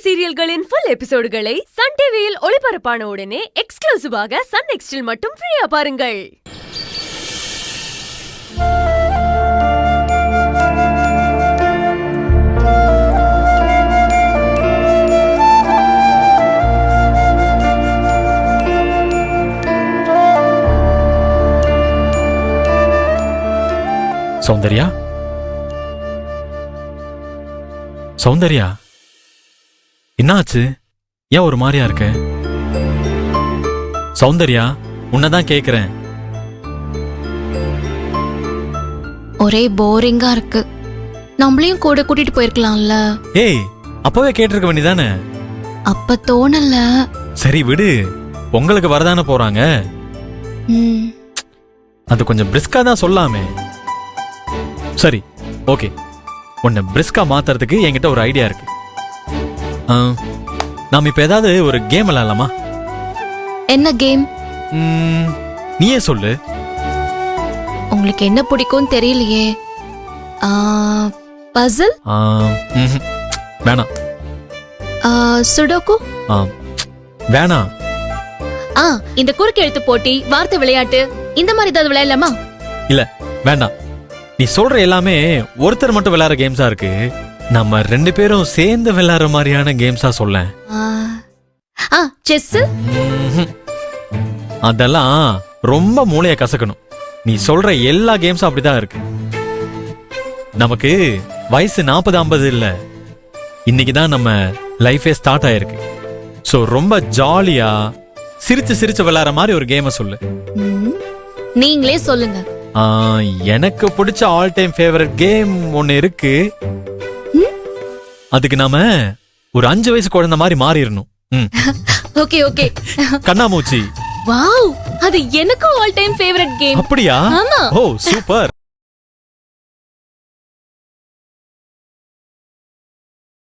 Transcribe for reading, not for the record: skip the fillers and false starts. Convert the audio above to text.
சீரியல்களின் full எபிசோடுகளை Sun டிவியில் ஒளிபரப்பான உடனே எக்ஸ்க்ளூசிவாக சன் நெக்ஸ்டில் மட்டும் ஃப்ரீயா பாருங்கள். சௌந்தர்யா, சௌந்தர்யா, என்னாச்சு? ஏன் ஒரு மாதிரியா இருக்க? சௌந்தர்யா, உன்னதான் கேக்குறேன். ஒரே போரிங்கா இருக்கு. நம்மளையும் கூட கூட்டிட்டு போயிருக்கலாம்ல. ஏய், அப்பவே கேட்டிருக்க வேண்டியதானே? அப்ப தோணல. சரி விடு, உங்களுக்கு வரதானே போறாங்க. ம், அது கொஞ்சம் பிரிஸ்கா தான் சொல்லாமே. சரி, ஓகே. உன்னை பிரிஸ்கா மாத்துறதுக்கு என்கிட்ட ஒரு ஐடியா இருக்கு. நாம இப்ப ஏதாவது ஒரு கேம் விளையாடலாமா? என்ன கேம்? நீயே சொல்லு. உங்களுக்கு என்ன பிடிக்கும் தெரியலையே. பசில்? வேணாம். சுடோக்கு? வேணாம். இந்த குறுக்கு எழுத்து போட்டி, வார்த்தை விளையாட்டு, இந்த மாதிரி ஏதாவது விளையாடலாமா? இல்ல, வேண்டாம். நீ சொல்ற எல்லாமே ஒருத்தர் மட்டும் விளையாடுற கேம்ஸா இருக்கு. நம்ம ரெண்டு பேரும் சேர்ந்து விளையாடுற மாதிரியான கேம்ஸா சொல்ல. செஸ்? அதெல்லாம் ரொம்ப மூளைய கசக்கணும். நீ சொல்ற எல்லா கேம்ஸும் அப்படிதான் இருக்கு. நமக்கு வயசு 40-50 இல்ல. இன்னைக்குதான் நம்ம லைஃபே ஸ்டார்ட் ஆயிருக்கு. சோ ரொம்ப ஜாலியா சிரிச்சு சிரிச்சு விளையாடுற மாதிரி ஒரு கேம சொல்லு. நீங்களே சொல்லுங்க. எனக்கு பிடிச்ச ஆல் டைம் ஃபேவரட் கேம் ஒன்னு இருக்கு. அதுக்கு நாம ஒரு 5 வயசு குழந்தை மாதிரி மாறிடணும். Okay okay. கண்ணாமூச்சி. வாவ், அது எனக்கும் ஆல் டைம் ஃபேவரட் கேம். அப்படியா? ஆமா. Oh super.